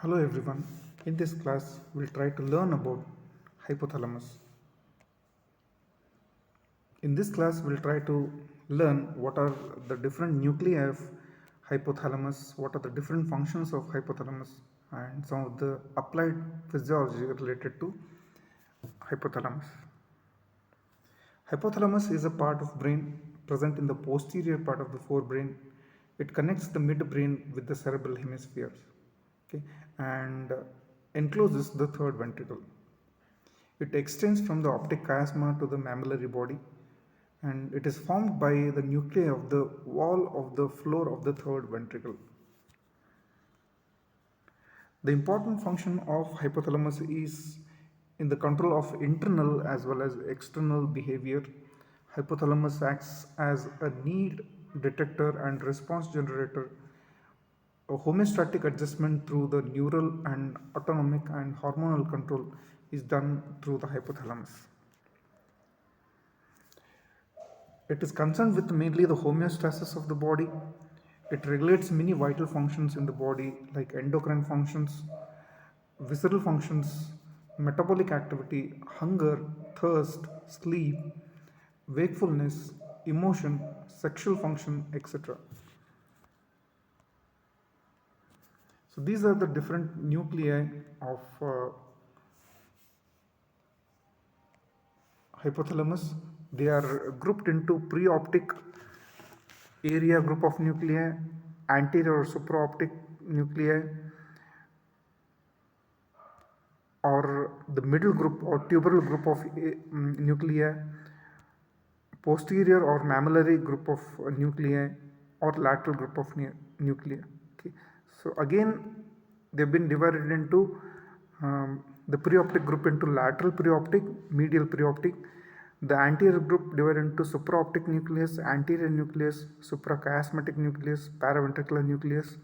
Hello everyone. In this class, we'll try to learn about hypothalamus. In this class, we'll try to learn what are the different nuclei of hypothalamus, what are the different functions of hypothalamus, and some of the applied physiology related to hypothalamus. Hypothalamus is a part of brain present in the posterior part of the forebrain. It connects the midbrain with the cerebral hemispheres, okay, and encloses the third ventricle. It extends from the optic chiasma to the mammillary body, and it is formed by the nuclei of the wall of the floor of the third ventricle. The important function of hypothalamus is in the control of internal as well as external behavior. Hypothalamus acts as a need detector and response generator. A homeostatic adjustment through the neural and autonomic and hormonal control is done through the hypothalamus. It is concerned with mainly the homeostasis of the body. It regulates many vital functions in the body like endocrine functions, visceral functions, metabolic activity, hunger, thirst, sleep, wakefulness, emotion, sexual function, etc. So these are the different nuclei of hypothalamus. They are grouped into preoptic area group of nuclei, anterior or supraoptic nuclei, or the middle group or tuberal group of nuclei, posterior or mammillary group of nuclei, or lateral group of nuclei. Okay. So again, they've been divided into the preoptic group into lateral preoptic, medial preoptic. The anterior group divided into supraoptic nucleus, anterior nucleus, suprachiasmatic nucleus, paraventricular nucleus,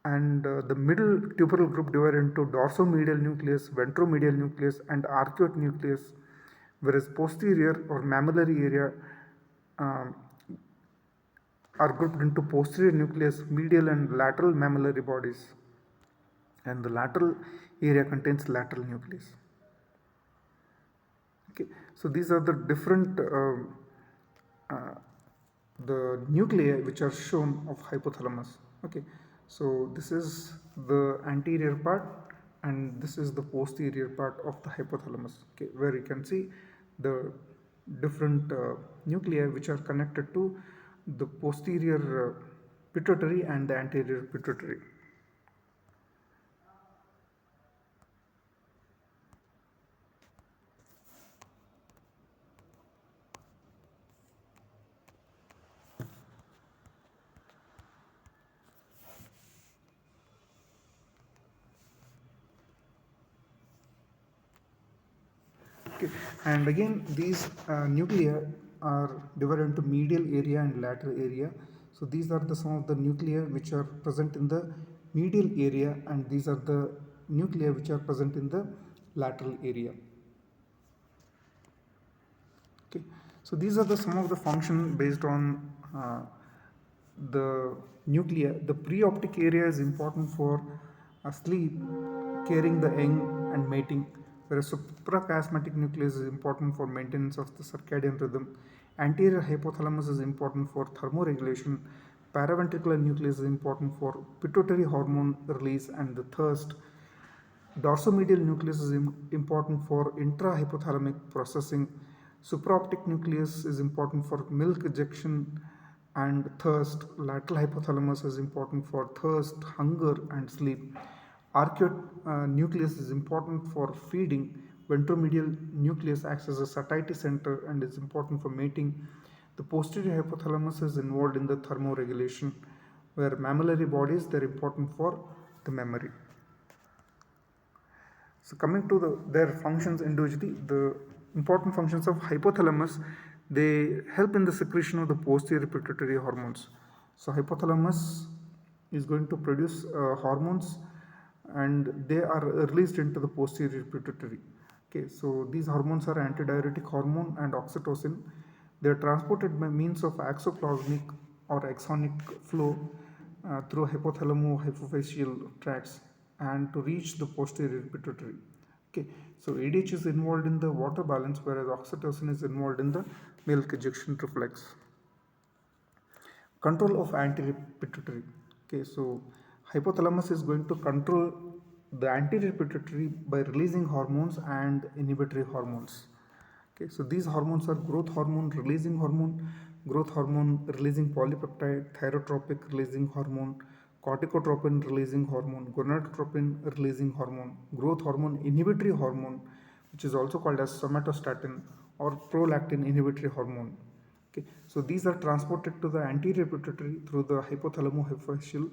and the middle tuberal group divided into dorsomedial nucleus, ventromedial nucleus, and arcuate nucleus, whereas posterior or mammillary area um, are grouped into posterior nucleus, medial and lateral mammillary bodies, and the lateral area contains lateral nucleus. Okay, so these are the different the nuclei which are shown of hypothalamus. Okay, so this is the anterior part and this is the posterior part of the hypothalamus. Okay, where you can see the different nuclei which are connected to the posterior pituitary and the anterior pituitary. Okay. And again, these nuclei are divided into medial area and lateral area. So these are the some of the nuclei which are present in the medial area, and these are the nuclei which are present in the lateral area. Okay. So these are the some of the function based on the nuclei. The preoptic area is important for sleep, carrying the young, and mating, whereas suprachiasmatic nucleus is important for maintenance of the circadian rhythm. Anterior hypothalamus is important for thermoregulation. Paraventricular nucleus is important for pituitary hormone release and the thirst. Dorsomedial nucleus is important for intrahypothalamic processing. Supraoptic nucleus is important for milk ejection and thirst. Lateral hypothalamus is important for thirst, hunger, and sleep. Arcuate nucleus is important for feeding. Ventromedial nucleus acts as a satiety center and is important for mating. The posterior hypothalamus is involved in the thermoregulation, where mammillary bodies they're important for the memory. So coming to their functions individually, the important functions of hypothalamus, they help in the secretion of the posterior pituitary hormones. So hypothalamus is going to produce hormones and they are released into the posterior pituitary. Okay, so these hormones are antidiuretic hormone and oxytocin. They are transported by means of axoplasmic or axonic flow through hypothalamo-hypophyseal tracts and to reach the posterior pituitary. Okay, so ADH is involved in the water balance, whereas oxytocin is involved in the milk ejection reflex. Control of anterior pituitary. Okay, so hypothalamus is going to control the anterior pituitary by releasing hormones and inhibitory hormones. Okay, so these hormones are growth hormone releasing polypeptide, thyrotropic releasing hormone, corticotropin releasing hormone, gonadotropin releasing hormone, growth hormone inhibitory hormone, which is also called as somatostatin or prolactin inhibitory hormone. Okay, so these are transported to the anterior pituitary through the hypothalamo-hypophyseal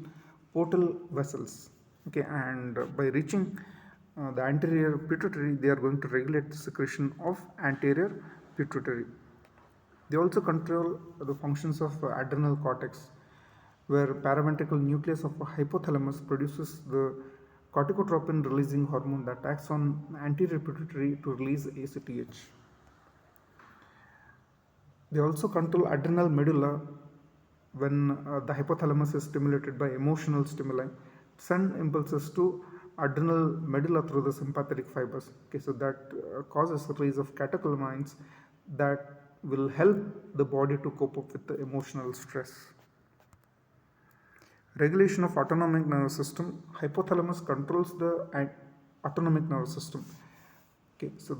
portal vessels. Okay, and by reaching the anterior pituitary, they are going to regulate the secretion of anterior pituitary. They also control the functions of adrenal cortex, where paraventricular nucleus of a hypothalamus produces the corticotropin releasing hormone that acts on anterior pituitary to release ACTH. They also control adrenal medulla when the hypothalamus is stimulated by emotional stimuli. Send impulses to adrenal medulla through the sympathetic fibers. Okay, so that causes a release of catecholamines that will help the body to cope up with the emotional stress. Regulation of autonomic nervous system. Hypothalamus controls the autonomic nervous system. Okay, so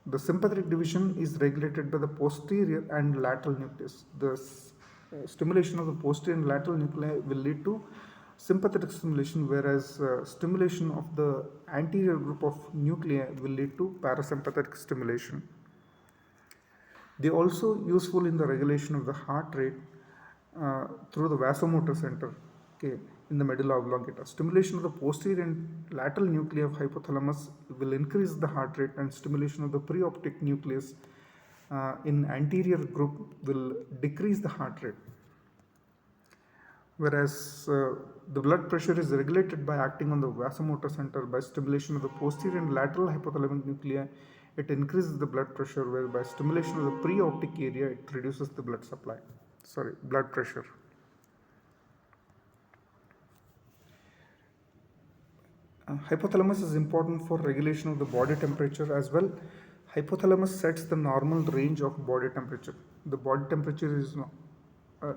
the sympathetic division is regulated by the posterior and lateral nucleus. The stimulation of the posterior and lateral nuclei will lead to sympathetic stimulation, whereas stimulation of the anterior group of nuclei will lead to parasympathetic stimulation. They are also useful in the regulation of the heart rate through the vasomotor center, okay, in the medulla oblongata. Stimulation of the posterior and lateral nuclei of hypothalamus will increase the heart rate, and stimulation of the preoptic nucleus in anterior group will decrease the heart rate. Whereas the blood pressure is regulated by acting on the vasomotor center by stimulation of the posterior and lateral hypothalamic nuclei. It increases the blood pressure, where by stimulation of the preoptic area, it reduces the blood pressure. Hypothalamus is important for regulation of the body temperature as well. Hypothalamus sets the normal range of body temperature. The body temperature is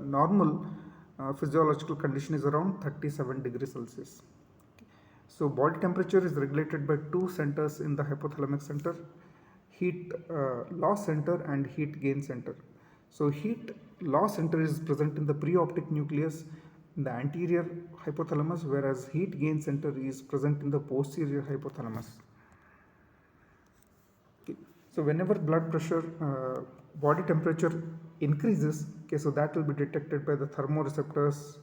normal physiological condition is around 37 degrees Celsius. So body temperature is regulated by two centers in the hypothalamic center, heat loss center and heat gain center. So heat loss center is present in the preoptic nucleus in the anterior hypothalamus, whereas heat gain center is present in the posterior hypothalamus. Okay. So whenever blood pressure, body temperature increases, okay, so that will be detected by the thermoreceptors,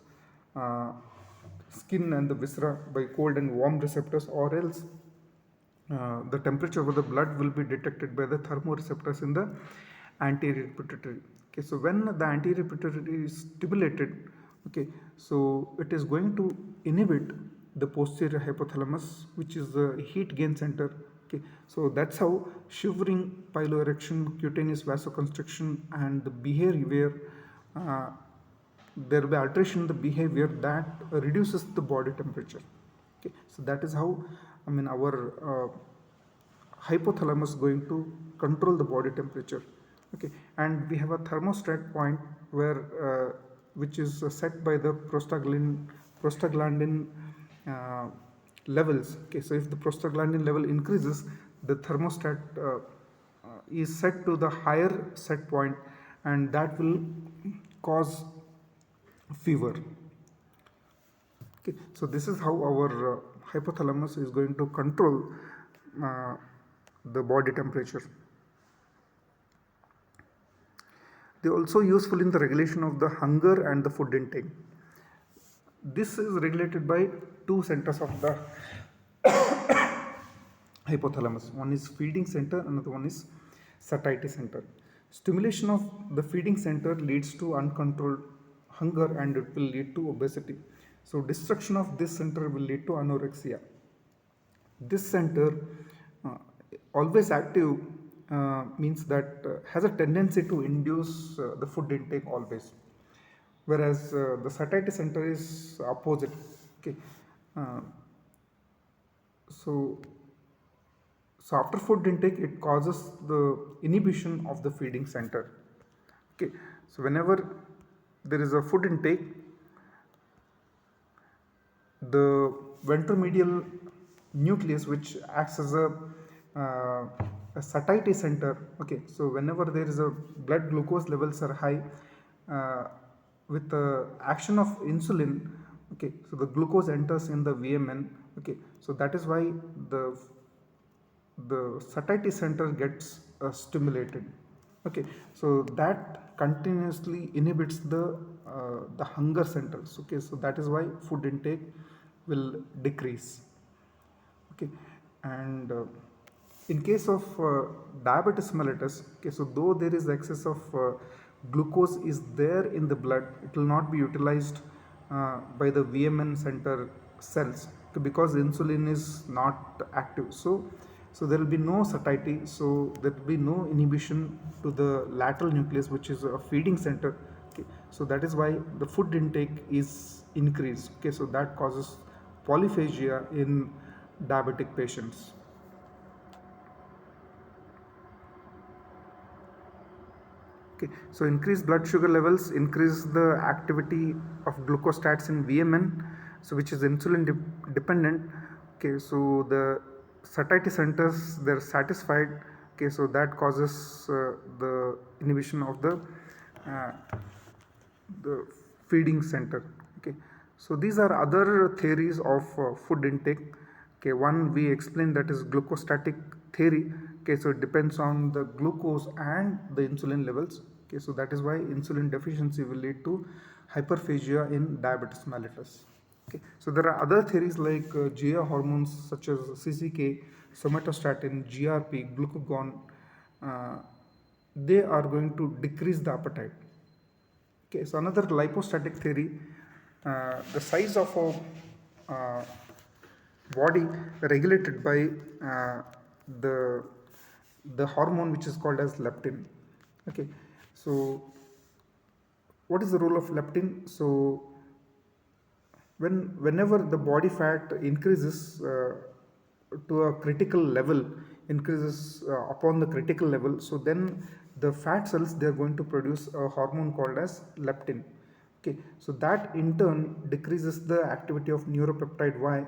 skin and the viscera by cold and warm receptors, or else the temperature of the blood will be detected by the thermoreceptors in the anterior pituitary. Okay, so when the anterior pituitary is stimulated, okay, so it is going to inhibit the posterior hypothalamus, which is the heat gain center. Okay, so that's how shivering, piloerection, cutaneous vasoconstriction, and the behavior, there will be alteration in the behavior that reduces the body temperature. Okay, so that is how our hypothalamus going to control the body temperature. Okay, and we have a thermostat point where which is set by the prostaglandin levels. Okay, so if the prostaglandin level increases, the thermostat is set to the higher set point, and that will cause fever. Okay, so this is how our hypothalamus is going to control the body temperature. They are also useful in the regulation of the hunger and the food intake. This is regulated by two centers of the hypothalamus. One is feeding center, another one is satiety center. Stimulation of the feeding center leads to uncontrolled hunger and it will lead to obesity. So destruction of this center will lead to anorexia. This center always active means that has a tendency to induce the food intake always. whereas the satiety center is opposite. Okay, uh, so so after food intake, it causes the inhibition of the feeding center. Okay, so whenever there is a food intake, the ventromedial nucleus, which acts as uh, a satiety center. Okay, so whenever there is a blood glucose levels are high, uh, with the action of insulin, okay, so the glucose enters in the VMN. Okay, so that is why the satiety center gets stimulated. Okay, so that continuously inhibits the hunger centers. Okay, so that is why food intake will decrease. Okay, and in case of diabetes mellitus, okay, so though there is excess of glucose is there in the blood, it will not be utilized by the VMN center cells, okay, because insulin is not active. So there will be no satiety, so there will be no inhibition to the lateral nucleus, which is a feeding center. Okay, so that is why the food intake is increased. Okay, so that causes polyphagia in diabetic patients. Okay, so increased blood sugar levels increase the activity of glucostats in VMN, so which is insulin dependent. Okay, so the satiety centers, they're satisfied. Okay, so that causes the inhibition of uh, the feeding center. Okay, so these are other theories of food intake. Okay, one we explained, that is glucostatic theory. Okay, so it depends on the glucose and the insulin levels. Okay, so that is why insulin deficiency will lead to hyperphagia in diabetes mellitus. Okay, so there are other theories like GI hormones such as CCK, somatostatin, GRP, glucagon. Uh, they are going to decrease the appetite. Okay, so another lipostatic theory, the size of a body regulated by uh, the the hormone which is called as leptin. Okay, so what is the role of leptin? So whenever the body fat increases to a critical level, increases upon the critical level, so then the fat cells, they are going to produce a hormone called as leptin. Okay, so that in turn decreases the activity of neuropeptide Y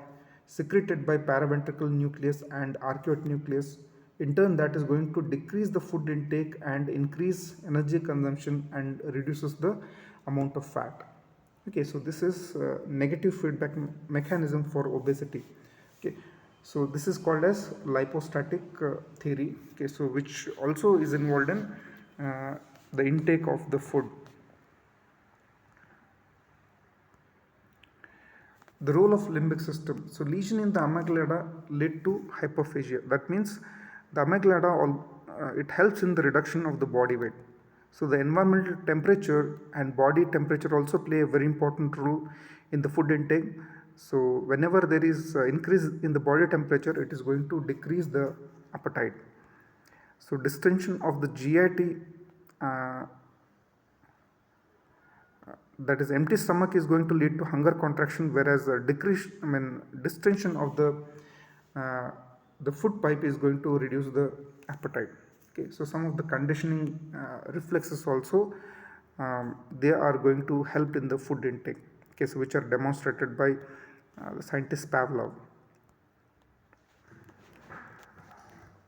secreted by paraventricle nucleus and arcuate nucleus. In turn, that is going to decrease the food intake and increase energy consumption and reduces the amount of fat. Okay, so this is negative feedback mechanism for obesity. Okay, so this is called as lipostatic theory. Okay, so which also is involved in the intake of the food. The role of limbic system. So lesion in the amygdala led to hyperphagia. That means the amygdala it helps in the reduction of the body weight. So the environmental temperature and body temperature also play a very important role in the food intake. So whenever there is increase in the body temperature, it is going to decrease the appetite. So distension of the GIT, uh, that is empty stomach, is going to lead to hunger contraction, whereas distension of uh, the food pipe is going to reduce the appetite. Okay, so some of the conditioning reflexes also, they are going to help in the food intake. Okay, so which are demonstrated by the scientist Pavlov.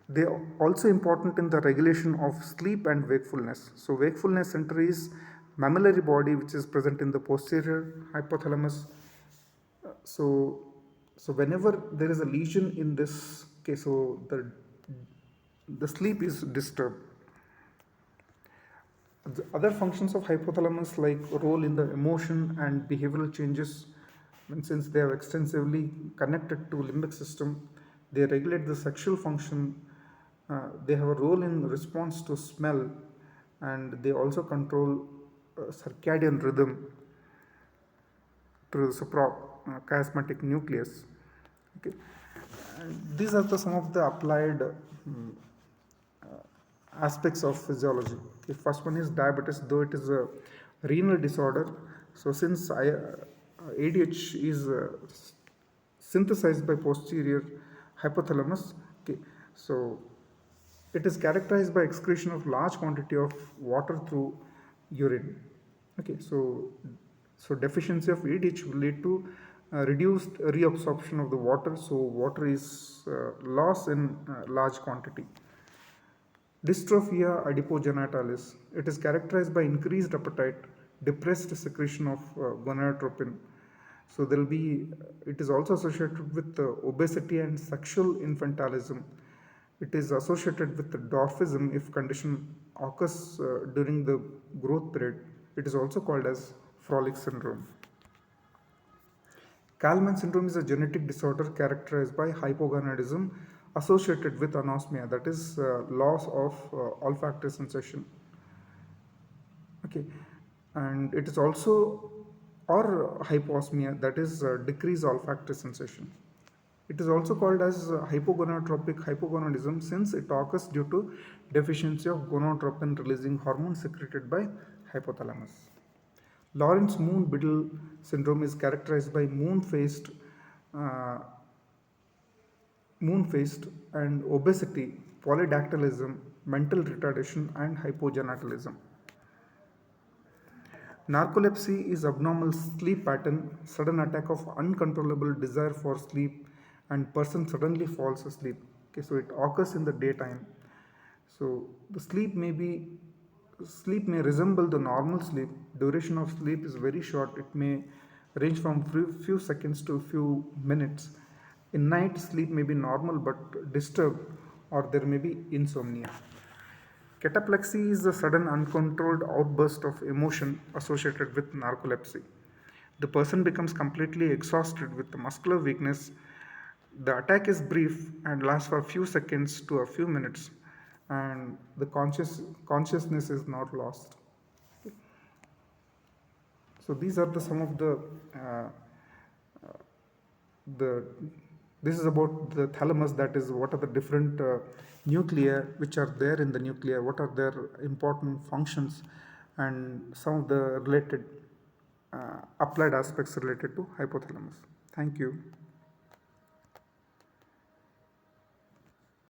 They are also important in the regulation of sleep and wakefulness. So wakefulness center is mammillary body, which is present in the posterior hypothalamus. So so whenever there is a lesion in this case, so the sleep is disturbed. The other functions of hypothalamus, like role in the emotion and behavioral changes, and since they are extensively connected to limbic system, they regulate the sexual function. They have a role in response to smell, and they also control circadian rhythm through the suprachiasmatic nucleus. Okay, and these are some of the applied aspects of physiology. Okay, first one is diabetes. Though it is a renal disorder, So since ADH is synthesized by posterior hypothalamus, okay, so it is characterized by excretion of large quantity of water through urine. Okay, so deficiency of ADH will lead to reduced reabsorption of the water. So water is lost in large quantity. Dystrophia adipogenitalis. It is characterized by increased appetite, depressed secretion of gonadotropin. So there will be. It is also associated with obesity and sexual infantilism. It is associated with the dwarfism if condition occurs during the growth period. It is also called as frolic syndrome. Kallmann syndrome is a genetic disorder characterized by hypogonadism associated with anosmia, that is, loss of olfactory sensation. Okay, and it is also, or hyposmia, that is, decreased olfactory sensation. It is also called as hypogonadotropic hypogonadism since it occurs due to deficiency of gonadotropin releasing hormone secreted by hypothalamus. Lawrence Moon Biddle syndrome is characterized by uh, moon-faced and obesity, polydactylism, mental retardation, and hypogonadism. Narcolepsy is abnormal sleep pattern, sudden attack of uncontrollable desire for sleep, and person suddenly falls asleep. Okay, so it occurs in the daytime. So the sleep may resemble the normal sleep. Duration of sleep is very short. It may range from few seconds to few minutes. In night, sleep may be normal but disturbed, or there may be insomnia. Cataplexy is a sudden uncontrolled outburst of emotion associated with narcolepsy. The person becomes completely exhausted with muscular weakness. The attack is brief and lasts for a few seconds to a few minutes, and the consciousness is not lost. So these are the some of the this is about the thalamus, that is what are the different nuclei which are there in the nucleus, what are their important functions, and some of the related applied aspects related to hypothalamus. Thank you.